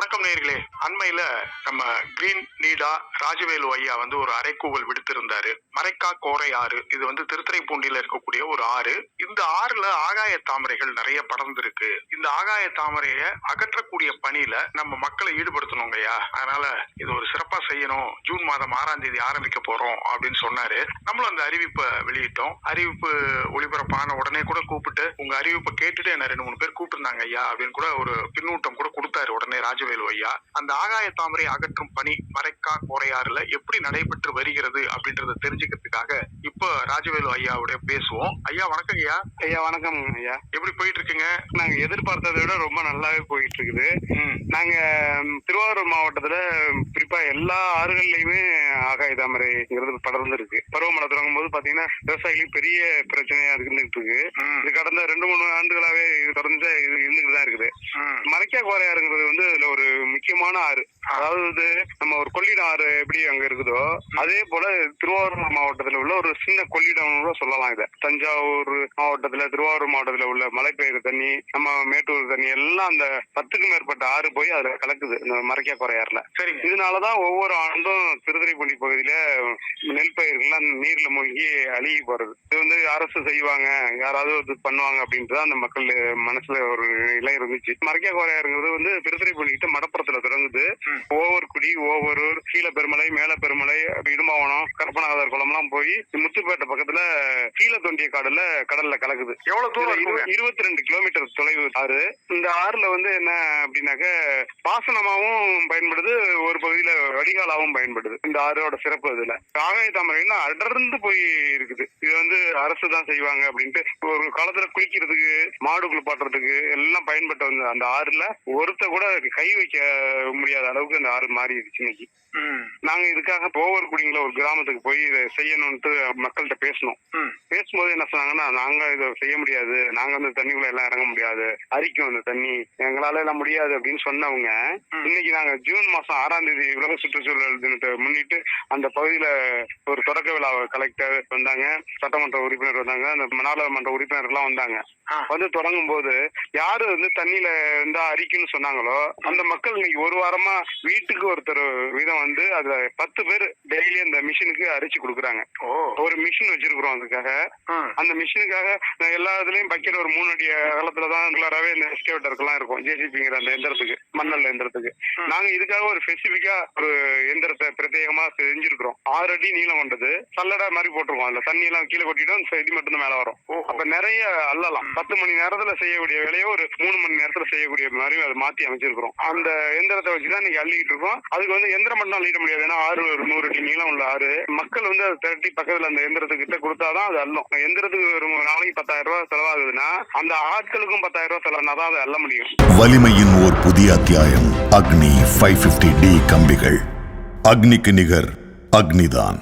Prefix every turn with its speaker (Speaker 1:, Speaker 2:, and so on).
Speaker 1: வணக்கம் நேயர்களே. அண்மையில நம்ம கிரீன் நீடா ராஜவேலு ஐயா ஒரு அறைகூவல் விடுத்திருந்தாரு. மரைக்கா கோரை ஆறு, இது திருத்துறைப்பூண்டியில இருக்கக்கூடிய ஒரு ஆறு. இந்த ஆறுல ஆகாய தாமரைகள் நிறைய படர்ந்திருக்கு. இந்த ஆகாய தாமரைய அகற்றக்கூடிய பணியில நம்ம மக்களை ஈடுபடுத்தணுங்க ஐயா. அதனால இது ஒரு சிறப்பா செய்யணும். ஜூன் மாதம் 6ஆம் தேதி ஆரம்பிக்க போறோம் அப்படின்னு சொன்னாரு. நம்மளும் அந்த அறிவிப்பை வெளியிட்டோம். அறிவிப்பு ஒளிபரப்பான உடனே கூட கூப்பிட்டு உங்க அறிவிப்பை கேட்டுட்டு என்ன 2-3 பேர் கூப்பிட்டுருந்தாங்க ஐயா அப்படின்னு கூட ஒரு பின்னூட்டம் கூட கொடுத்தாரு உடனே ராஜவேலு ஐயா. அந்த ஆகாய தாமரை அகற்றும் பணி மரைக்கா கோரையாறுல எப்படி நடைபெற்று வருகிறது அப்படின்றத தெரிஞ்சுக்கிறதுக்காக இப்ப ராஜவேலு ஐயாவோட பேசுவோம். ஐயா வணக்கம் ஐயா.
Speaker 2: ஐயா வணக்கம் ஐயா.
Speaker 1: எப்படி போயிட்டு இருக்குங்க?
Speaker 2: நாங்க எதிர்பார்த்ததை விட ரொம்ப நல்லாவே போயிட்டு இருக்குது. நாங்க திருவாரூர் மாவட்டத்துல குறிப்பா எல்லா ஆறுகள்லயுமே ஆகாய தாமரைங்கிறது படர்ந்து இருக்கு. பருவமழை தொடங்கும் போது பாத்தீங்கன்னா விவசாயிகளுக்கு பெரிய பிரச்சனையா இருந்துட்டு இருக்கு. இது கடந்த 2-3 ஆண்டுகளாவே தொடர்ந்து இருந்துட்டு தான் இருக்குது. மரைக்கா கோரையாறுங்கிறது அதுல ஒரு முக்கியமான ஆறு. அதாவது நம்ம ஒரு கொள்ளிடம் ஆறு எப்படி அங்க இருக்குதோ அதே போல திருவாரூர் மாவட்டத்துல உள்ள ஒரு சின்ன கொள்ளிடம் சொல்லலாம். இத தஞ்சாவூர் மாவட்டத்துல திருவாரூர் மாவட்டத்துல உள்ள மழை பெய்யுற தண்ணி, நம்ம மேட்டூர் தண்ணி எல்லாம் அந்த 10க்கும் மேற்பட்ட ஆறு போய் அதுல கலக்குது இந்த மரைக்கா கோரையாறுல.
Speaker 1: சரி,
Speaker 2: இதனாலதான் ஒவ்வொரு ஆண்டும் திருத்துறைப்பூண்டி பகுதியில நெல் பயிர்கள்லாம் நீர்ல மூழ்கி அழுகி போறது. இது அரசு செய்வாங்க, யாராவது பண்ணுவாங்க அப்படின்ட்டு அந்த மக்கள் மனசுல ஒரு நிலை இருந்துச்சு. மரைக்கா கோரையாறுங்கிறது திருத்துறைப்பூண்டி மடப்புறத்துல தொடங்குது. ஓவர்குடி, ஓவரூர், கீழ பெருமலை, மேல பெருமலை, இடும்பாவனம், கற்பநாதர் குளம் எல்லாம் போய் முத்துப்பேட்டை பக்கத்துல கீழ தொண்டிய காடுல கடல்ல கலக்குது.
Speaker 1: எவ்வளவு தூரம்?
Speaker 2: 22 கிலோமீட்டர் தொலைவு ஆறு. இந்த ஆறுல என்ன அப்படின்னாக்க பாசனமாவும் பயன்படுது, ஒரு பகுதியில வடிகாலாவும் பயன்படுது. இந்த ஆறோட சிறப்பு இதுல ஆகாய தாமரைன்னா அடர்ந்து போய் இருக்குது. இது அரசு தான் செய்வாங்க அப்படின்ட்டு ஒரு காலத்துல குளிக்கிறதுக்கு, மாடு குளிப்பாட்டுறதுக்கு எல்லாம் பயன்பட்டு வந்த அந்த ஆறுல ஒருத்த கூட கை வைக்க முடியாத அளவுக்கு அந்த ஆறு மாறிடுச்சு இன்னைக்கு. நாங்க இதுக்காக ஓவர்குடிங்கள ஒரு கிராமத்துக்கு போய் இதை செய்யணும்ட்டு மக்கள்கிட்ட பேசணும். பேசும்போது என்ன சொன்னாங்கன்னா, நாங்க இதை செய்ய முடியாது, நாங்க தண்ணிக்குள்ள எல்லாம் இறங்க முடியாது, அரிக்கும் அந்த தண்ணி, எங்களால எல்லாம் முடியாது அப்படின்னு சொன்னவங்க இன்னைக்கு நாங்க ஜூன் மாசம் 6ஆம் தேதி உலக சுற்றுச்சூழல் தினத்தை முன்னிட்டு அந்த பகுதியில ஒரு தொடக்க விழாவை கலெக்டர் வந்தாங்க, சட்டமன்ற உறுப்பினர் வந்தாங்க, அந்த நாடாளுமன்ற உறுப்பினர் எல்லாம் வந்தாங்க. தொடங்கும் போது யாரு தண்ணியில இருந்தா அரிக்குன்னு சொன்னாங்களோ அந்த மக்கள் இன்னைக்கு ஒரு வாரமா வீட்டுக்கு ஒருத்தர் வீதம் அதுல 10 பேர் டெய்லி அந்த மிஷினுக்கு அரிச்சு கொடுக்குறாங்க. ஒரு மிஷின் வச்சிருக்கிறோம் அதுக்காக. அந்த மிஷினுக்காக எல்லா இதுலயும் பக்கெட் ஒரு 3 அடி அகலத்துலதான் ரெகுலராவே இந்த எஸ்கேவேட்டருக்கு எல்லாம் இருக்கும், ஜேசிபிங்கிற அந்த எந்திரத்துக்கு, மண்ணல் எந்திரத்துக்கு. நாங்க இதுக்காக ஒரு ஸ்பெசிபிக்கா ஒரு எந்திரத்தை பிரத்யேகமா செஞ்சிருக்கிறோம். 6 அடி நீளம் கொண்டது, சல்லடா மாதிரி போட்டிருக்கோம். அதுல தண்ணி எல்லாம் கீழே கொட்டிடும், இது மட்டும் தான் மேல வரும். அப்ப நிறைய அல்லலாம். 10 மணி நேரத்துல செய்யக்கூடிய வேலையை ஒரு 3 மணி நேரத்துல செய்யக்கூடிய மாதிரி அதை மாத்தி அமைச்சிருக்கிறோம். அந்த எந்திரத்தை வச்சுதான் இன்னைக்கு அள்ளிக்கிட்டு இருக்கோம். அதுக்கு எந்திரம் மட்டும் அள்ளிட முடியாது, ஏன்னா ஆறு ஒரு 100 அடி நீளம் உள்ள ஆறு. மக்கள் அதை திரட்டி பக்கத்துல அந்த எந்திரத்துக்கிட்ட கொடுத்தாதான் அது அள்ளும். எந்திரத்துக்கு ஒரு நாளைக்கு 10,000 ரூபாய் செலவாகுதுன்னா அந்த ஆட்களுக்கும் 10,000 ரூபாய் செலவுனா தான் அதை அள்ள முடியும்.
Speaker 3: வலிமையின் ஓர் புதிய அத்தியாயம். அக்னி 550D கம்பிகள். அக்னிக்கு நிகர் அக்னிதான்.